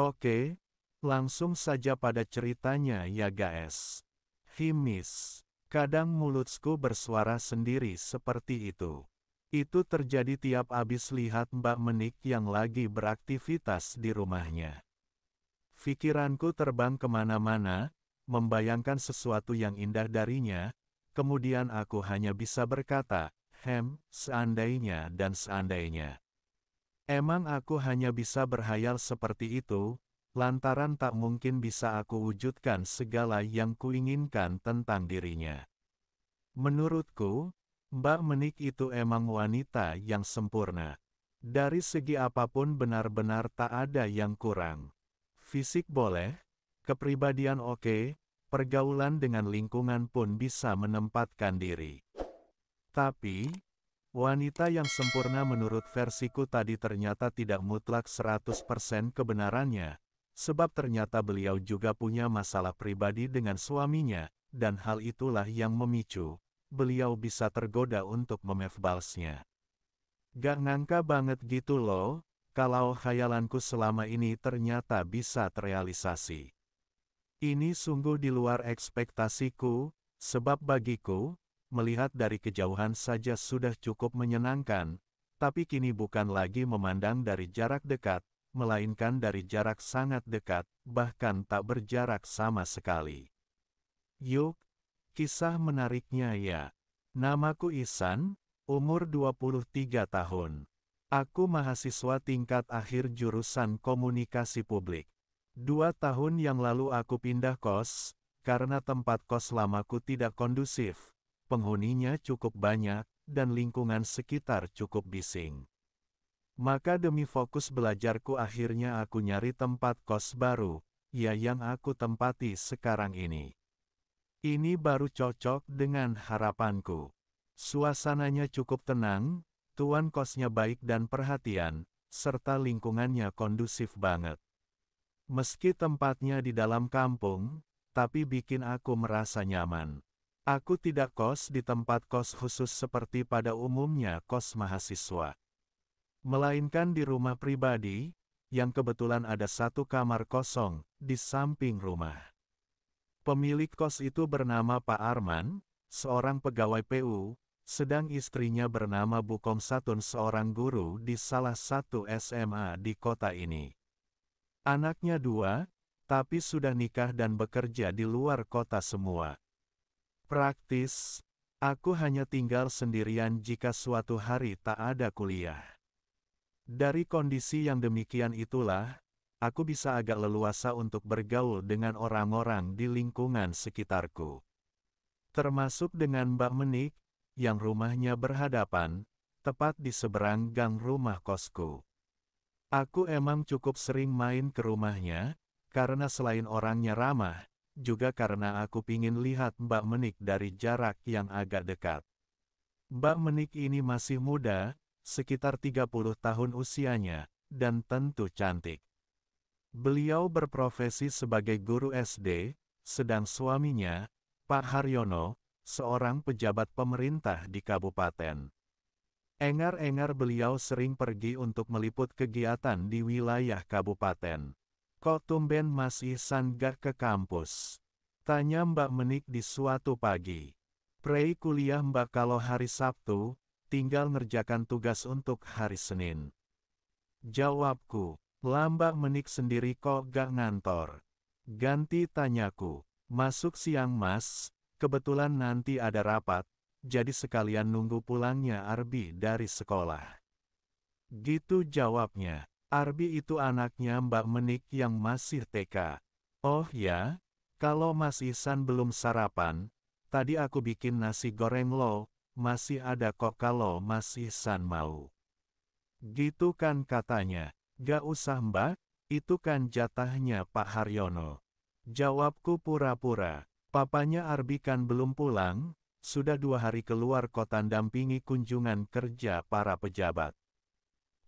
Oke, langsung saja pada ceritanya ya guys. Himis. Kadang mulutku bersuara sendiri seperti itu. Itu terjadi tiap abis lihat Mbak Menik yang lagi beraktivitas di rumahnya. Pikiranku terbang kemana-mana, membayangkan sesuatu yang indah darinya, kemudian aku hanya bisa berkata, seandainya dan seandainya. Emang aku hanya bisa berhayal seperti itu, lantaran tak mungkin bisa aku wujudkan segala yang kuinginkan tentang dirinya. Menurutku, Mbak Menik itu emang wanita yang sempurna. Dari segi apapun benar-benar tak ada yang kurang. Fisik boleh, kepribadian oke, pergaulan dengan lingkungan pun bisa menempatkan diri. Tapi, wanita yang sempurna menurut versiku tadi ternyata tidak mutlak 100% kebenarannya, sebab ternyata beliau juga punya masalah pribadi dengan suaminya, dan hal itulah yang memicu beliau bisa tergoda untuk memefbalsnya. Gak ngangka banget gitu loh, kalau khayalanku selama ini ternyata bisa terrealisasi. Ini sungguh di luar ekspektasiku, sebab bagiku, melihat dari kejauhan saja sudah cukup menyenangkan, tapi kini bukan lagi memandang dari jarak dekat, melainkan dari jarak sangat dekat, bahkan tak berjarak sama sekali. Yuk, kisah menariknya ya. Namaku Ihsan, umur 23 tahun. Aku mahasiswa tingkat akhir jurusan komunikasi publik. 2 tahun yang lalu aku pindah kos, karena tempat kos lamaku tidak kondusif, penghuninya cukup banyak, dan lingkungan sekitar cukup bising. Maka demi fokus belajarku akhirnya aku nyari tempat kos baru, ya yang aku tempati sekarang ini. Ini baru cocok dengan harapanku. Suasananya cukup tenang, tuan kosnya baik dan perhatian, serta lingkungannya kondusif banget. Meski tempatnya di dalam kampung, tapi bikin aku merasa nyaman. Aku tidak kos di tempat kos khusus seperti pada umumnya kos mahasiswa. Melainkan di rumah pribadi, yang kebetulan ada satu kamar kosong, di samping rumah. Pemilik kos itu bernama Pak Arman, seorang pegawai PU, sedang istrinya bernama Bu Komsatun seorang guru di salah satu SMA di kota ini. Anaknya 2, tapi sudah nikah dan bekerja di luar kota semua. Praktis, aku hanya tinggal sendirian jika suatu hari tak ada kuliah. Dari kondisi yang demikian itulah, aku bisa agak leluasa untuk bergaul dengan orang-orang di lingkungan sekitarku. Termasuk dengan Mbak Menik, yang rumahnya berhadapan, tepat di seberang gang rumah kosku. Aku emang cukup sering main ke rumahnya, karena selain orangnya ramah, juga karena aku pingin lihat Mbak Menik dari jarak yang agak dekat. Mbak Menik ini masih muda, sekitar 30 tahun usianya, dan tentu cantik. Beliau berprofesi sebagai guru SD, sedang suaminya, Pak Haryono, seorang pejabat pemerintah di kabupaten. Engar-engar beliau sering pergi untuk meliput kegiatan di wilayah kabupaten. Kok tumben Mas Ihsan gak ke kampus? Tanya Mbak Menik di suatu pagi. Prei kuliah Mbak kalau hari Sabtu, tinggal ngerjakan tugas untuk hari Senin. Jawabku, lah Mbak Menik sendiri kok gak ngantor. Ganti tanyaku, masuk siang Mas, kebetulan nanti ada rapat, jadi sekalian nunggu pulangnya Arbi dari sekolah. Gitu jawabnya. Arbi itu anaknya Mbak Menik yang masih TK. Oh ya, kalau Mas Ihsan belum sarapan, tadi aku bikin nasi goreng loh, masih ada kok kalau Mas Ihsan mau. Gitu kan katanya, gak usah Mbak, itu kan jatahnya Pak Haryono. Jawabku pura-pura, papanya Arbi kan belum pulang, sudah 2 hari keluar kota dampingi kunjungan kerja para pejabat.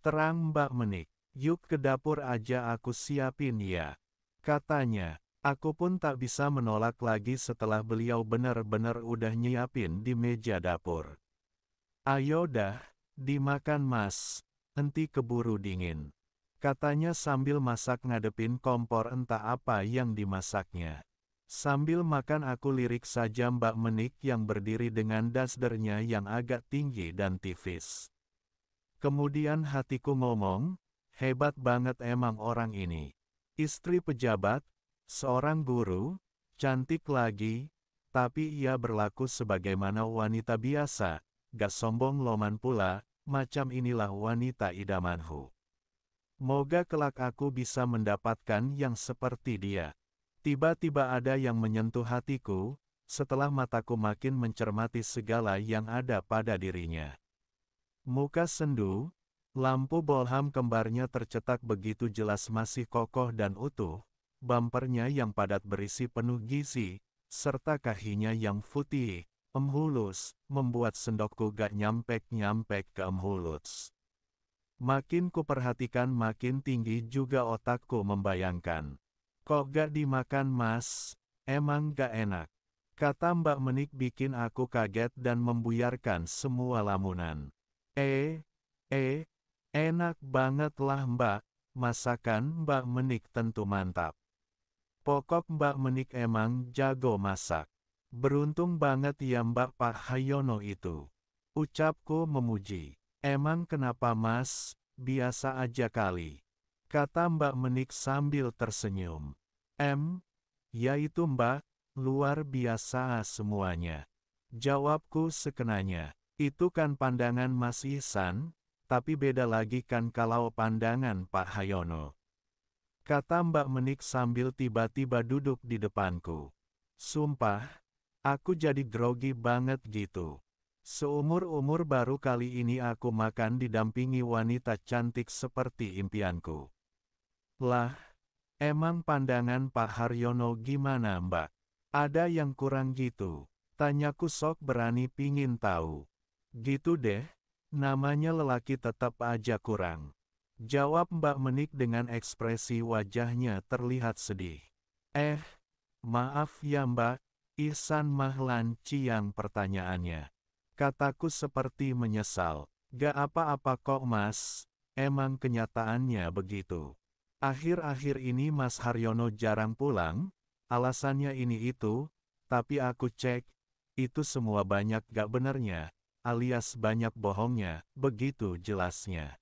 Terang Mbak Menik, yuk ke dapur aja aku siapin ya. Katanya, aku pun tak bisa menolak lagi setelah beliau benar-benar udah nyiapin di meja dapur. Ayo dah, dimakan Mas, nanti keburu dingin. katanya sambil masak ngadepin kompor entah apa yang dimasaknya. Sambil makan aku lirik saja Mbak Menik yang berdiri dengan dasdernya yang agak tinggi dan tipis. Kemudian hatiku ngomong, hebat banget emang orang ini. Istri pejabat, seorang guru, cantik lagi, tapi ia berlaku sebagaimana wanita biasa, gak sombong loman pula, macam inilah wanita idamanku. Moga kelak aku bisa mendapatkan yang seperti dia. Tiba-tiba ada yang menyentuh hatiku, setelah mataku makin mencermati segala yang ada pada dirinya. Muka sendu, lampu bolham kembarnya tercetak begitu jelas masih kokoh dan utuh, bumpernya yang padat berisi penuh gizi, serta kakinya yang putih, emhulus, membuat sendokku gak nyampe-nyampe ke emhulus. Makin kuperhatikan makin tinggi juga otakku membayangkan. Kok gak dimakan mas? Emang gak enak? Kata Mbak Menik bikin aku kaget dan membuyarkan semua lamunan. Enak banget lah Mbak, masakan Mbak Menik tentu mantap. Pokok Mbak Menik emang jago masak. Beruntung banget ya Mbak Pak Hayono itu. Ucapku memuji. Emang kenapa mas, biasa aja kali. Kata Mbak Menik sambil tersenyum. Ya itu Mbak, luar biasa semuanya. Jawabku sekenanya. Itu kan pandangan Mas Ihsan, tapi beda lagi kan kalau pandangan Pak Hayono. Kata Mbak Menik sambil tiba-tiba duduk di depanku. Sumpah, aku jadi grogi banget gitu. Seumur-umur baru kali ini aku makan didampingi wanita cantik seperti impianku. Lah, emang pandangan Pak Haryono gimana Mbak? Ada yang kurang gitu? Tanyaku sok berani pingin tahu. Gitu deh, namanya lelaki tetap aja kurang. Jawab Mbak Menik dengan ekspresi wajahnya terlihat sedih. Maaf ya Mbak, Ihsan Mahlan Ciang pertanyaannya. Kataku seperti menyesal. Gak apa-apa kok mas, emang kenyataannya begitu. Akhir-akhir ini Mas Haryono jarang pulang, alasannya ini itu, tapi aku cek, itu semua banyak gak benernya, alias banyak bohongnya, begitu jelasnya.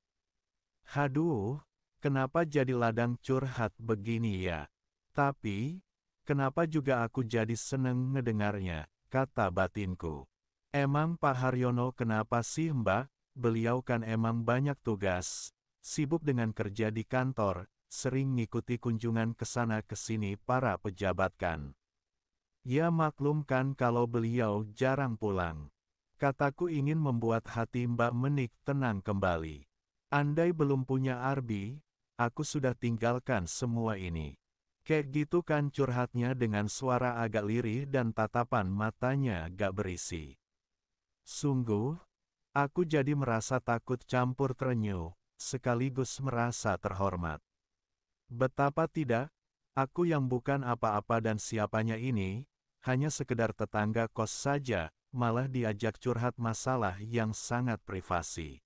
Haduh, kenapa jadi ladang curhat begini ya? Tapi, kenapa juga aku jadi seneng ngedengarnya, kata batinku. Emang Pak Haryono kenapa sih Mbak? Beliau kan emang banyak tugas, sibuk dengan kerja di kantor, sering ngikuti kunjungan ke sana ke sini para pejabat kan. Ya maklum kan kalau beliau jarang pulang. Kataku ingin membuat hati Mbak Menik tenang kembali. Andai belum punya Arbi, aku sudah tinggalkan semua ini. Kayak gitu kan curhatnya dengan suara agak lirih dan tatapan matanya gak berisi. Sungguh, aku jadi merasa takut campur terenyuh, sekaligus merasa terhormat. Betapa tidak, aku yang bukan apa-apa dan siapanya ini, hanya sekedar tetangga kos saja, malah diajak curhat masalah yang sangat privasi.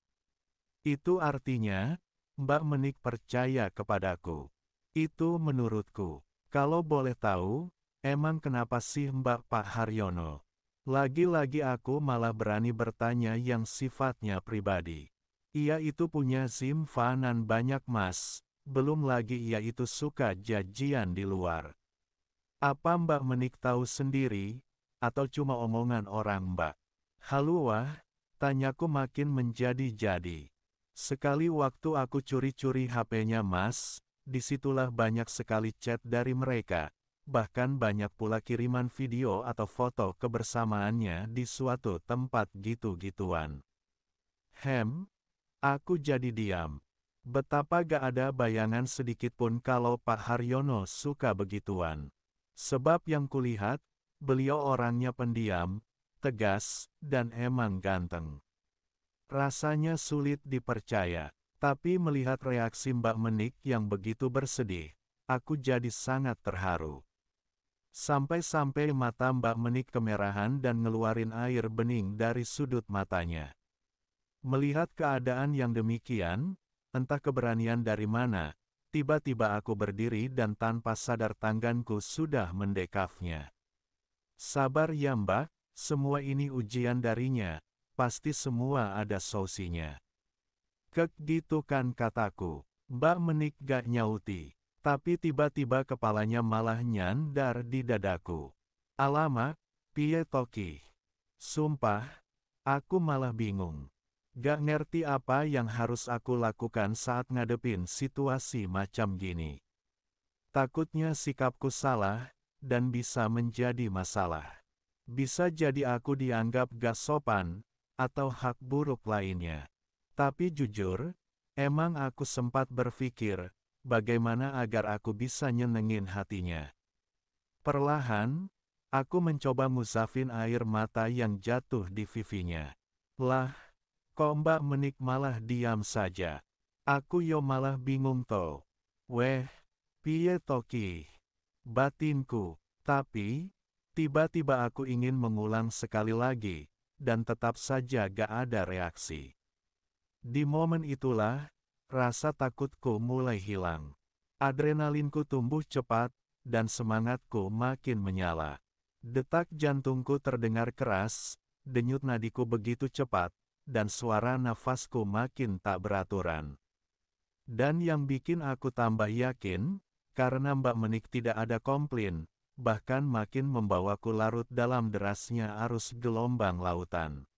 Itu artinya, Mbak Menik percaya kepadaku. Itu menurutku. Kalau boleh tahu, emang kenapa sih Mbak Pak Haryono? Lagi-lagi aku malah berani bertanya yang sifatnya pribadi. Ia itu punya simpanan banyak mas, belum lagi ia itu suka jajian di luar. Apa Mbak Menik tahu sendiri, atau cuma omongan orang Mbak? Haluah, tanyaku makin menjadi-jadi. Sekali waktu aku curi-curi HP-nya mas, disitulah banyak sekali chat dari mereka. Bahkan banyak pula kiriman video atau foto kebersamaannya di suatu tempat gitu-gituan. Aku jadi diam. Betapa gak ada bayangan sedikitpun kalau Pak Haryono suka begituan. Sebab yang kulihat, beliau orangnya pendiam, tegas, dan emang ganteng. Rasanya sulit dipercaya, tapi melihat reaksi Mbak Menik yang begitu bersedih, aku jadi sangat terharu. Sampai-sampai mata Mbak Menik kemerahan dan ngeluarin air bening dari sudut matanya. Melihat keadaan yang demikian, Entah keberanian dari mana, tiba-tiba aku berdiri dan tanpa sadar tanganku sudah mendekapnya. Sabar ya Mbak, semua ini ujian darinya, pasti semua ada solusinya. Kek gitu kan kataku. Mbak Menik gak nyauti. Tapi tiba-tiba kepalanya malah nyandar di dadaku. Alamak, piye toki? Sumpah, aku malah bingung. Gak ngerti apa yang harus aku lakukan saat ngadepin situasi macam gini. Takutnya sikapku salah, dan bisa menjadi masalah. Bisa jadi aku dianggap gak sopan, atau hak buruk lainnya. Tapi jujur, emang aku sempat berpikir, bagaimana agar aku bisa nyenengin hatinya. Perlahan, aku mencoba ngusapin air mata yang jatuh di pipinya. Lah, kok Mbak Menik malah diam saja? Aku yo malah bingung toh. Weh, piye toki? Batinku. Tapi, tiba-tiba aku ingin mengulang sekali lagi, dan tetap saja gak ada reaksi. Di momen itulah, rasa takutku mulai hilang. Adrenalinku tumbuh cepat, dan semangatku makin menyala. Detak jantungku terdengar keras, denyut nadiku begitu cepat, dan suara nafasku makin tak beraturan. Dan yang bikin aku tambah yakin, karena Mbak Menik tidak ada komplain, bahkan makin membawaku larut dalam derasnya arus gelombang lautan.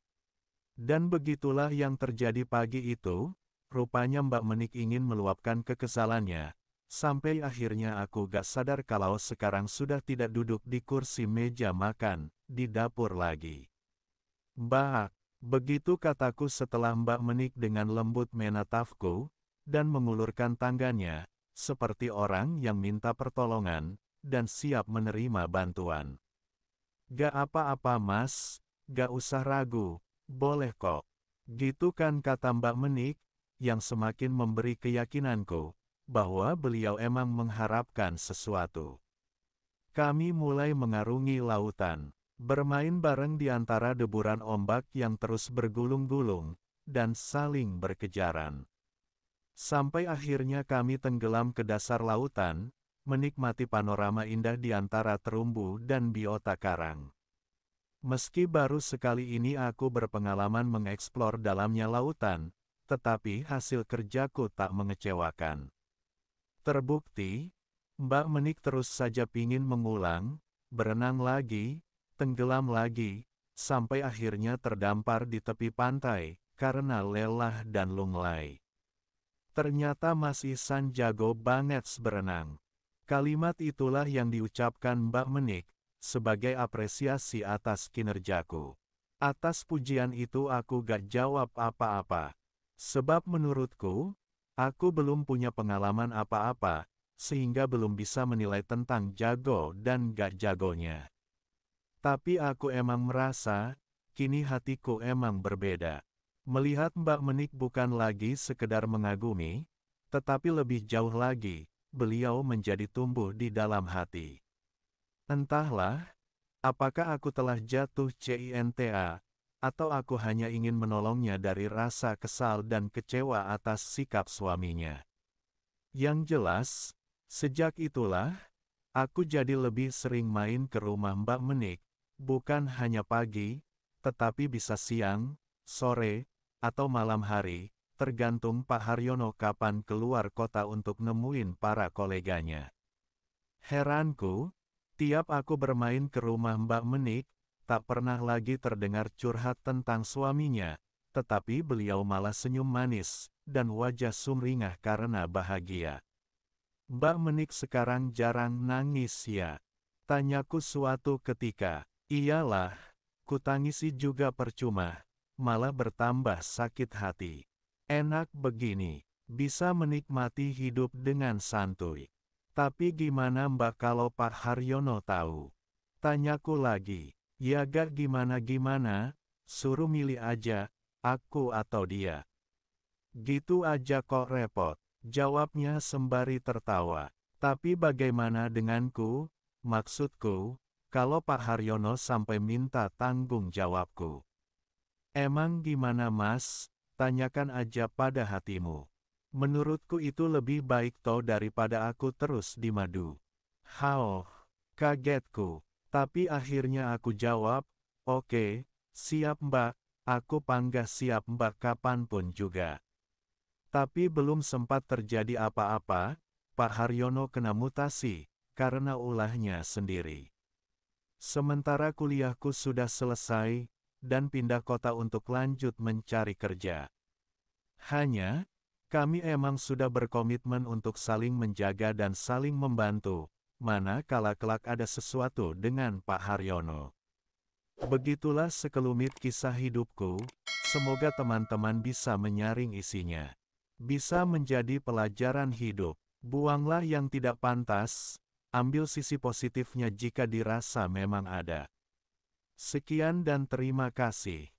Dan begitulah yang terjadi pagi itu, rupanya Mbak Menik ingin meluapkan kekesalannya, sampai akhirnya aku gak sadar kalau sekarang sudah tidak duduk di kursi meja makan, di dapur lagi. Mbak, begitu kataku setelah Mbak Menik dengan lembut menatapku, dan mengulurkan tangannya, seperti orang yang minta pertolongan, dan siap menerima bantuan. Gak apa-apa Mas, gak usah ragu. Boleh kok. Gitu kan kata Mbak Menik, yang semakin memberi keyakinanku, bahwa beliau emang mengharapkan sesuatu. Kami mulai mengarungi lautan, bermain bareng di antara deburan ombak yang terus bergulung-gulung, dan saling berkejaran. Sampai akhirnya kami tenggelam ke dasar lautan, menikmati panorama indah di antara terumbu dan biota karang. Meski baru sekali ini aku berpengalaman mengeksplor dalamnya lautan, tetapi hasil kerjaku tak mengecewakan. Terbukti, Mbak Menik terus saja pingin mengulang, berenang lagi, tenggelam lagi, sampai akhirnya terdampar di tepi pantai, karena lelah dan lunglai. Ternyata Mas Ihsan jago banget berenang. Kalimat itulah yang diucapkan Mbak Menik, sebagai apresiasi atas kinerjaku. Atas pujian itu aku gak jawab apa-apa. Sebab menurutku, aku belum punya pengalaman apa-apa, sehingga belum bisa menilai tentang jago dan gak jagonya. Tapi aku emang merasa, kini hatiku emang berbeda. Melihat Mbak Menik bukan lagi sekedar mengagumi, tetapi lebih jauh lagi, beliau menjadi tumbuh di dalam hati. Entahlah, apakah aku telah jatuh cinta, atau aku hanya ingin menolongnya dari rasa kesal dan kecewa atas sikap suaminya. Yang jelas, sejak itulah, aku jadi lebih sering main ke rumah Mbak Menik, bukan hanya pagi, tetapi bisa siang, sore, atau malam hari, tergantung Pak Haryono kapan keluar kota untuk nemuin para koleganya. Heranku, tiap aku bermain ke rumah Mbak Menik, tak pernah lagi terdengar curhat tentang suaminya, tetapi beliau malah senyum manis, dan wajah sumringah karena bahagia. Mbak Menik sekarang jarang nangis ya? Tanyaku suatu ketika. Iyalah, kutangisi juga percuma, malah bertambah sakit hati. Enak begini, bisa menikmati hidup dengan santuy. Tapi gimana Mbak kalau Pak Haryono tahu? Tanyaku lagi. Ya gak gimana-gimana, suruh milih aja, aku atau dia. Gitu aja kok repot, jawabnya sembari tertawa. Tapi bagaimana denganku? Maksudku, kalau Pak Haryono sampai minta tanggung jawabku. Emang gimana Mas? Tanyakan aja pada hatimu. Menurutku itu lebih baik toh daripada aku terus di madu. Hao, kagetku. Tapi akhirnya aku jawab, oke, siap mbak, aku panggah siap mbak kapanpun juga. Tapi belum sempat terjadi apa-apa, Pak Haryono kena mutasi, karena ulahnya sendiri. Sementara kuliahku sudah selesai, dan pindah kota untuk lanjut mencari kerja. Hanya, kami emang sudah berkomitmen untuk saling menjaga dan saling membantu, mana kala kelak ada sesuatu dengan Pak Haryono. Begitulah sekelumit kisah hidupku, semoga teman-teman bisa menyaring isinya. Bisa menjadi pelajaran hidup. Buanglah yang tidak pantas, ambil sisi positifnya jika dirasa memang ada. Sekian dan terima kasih.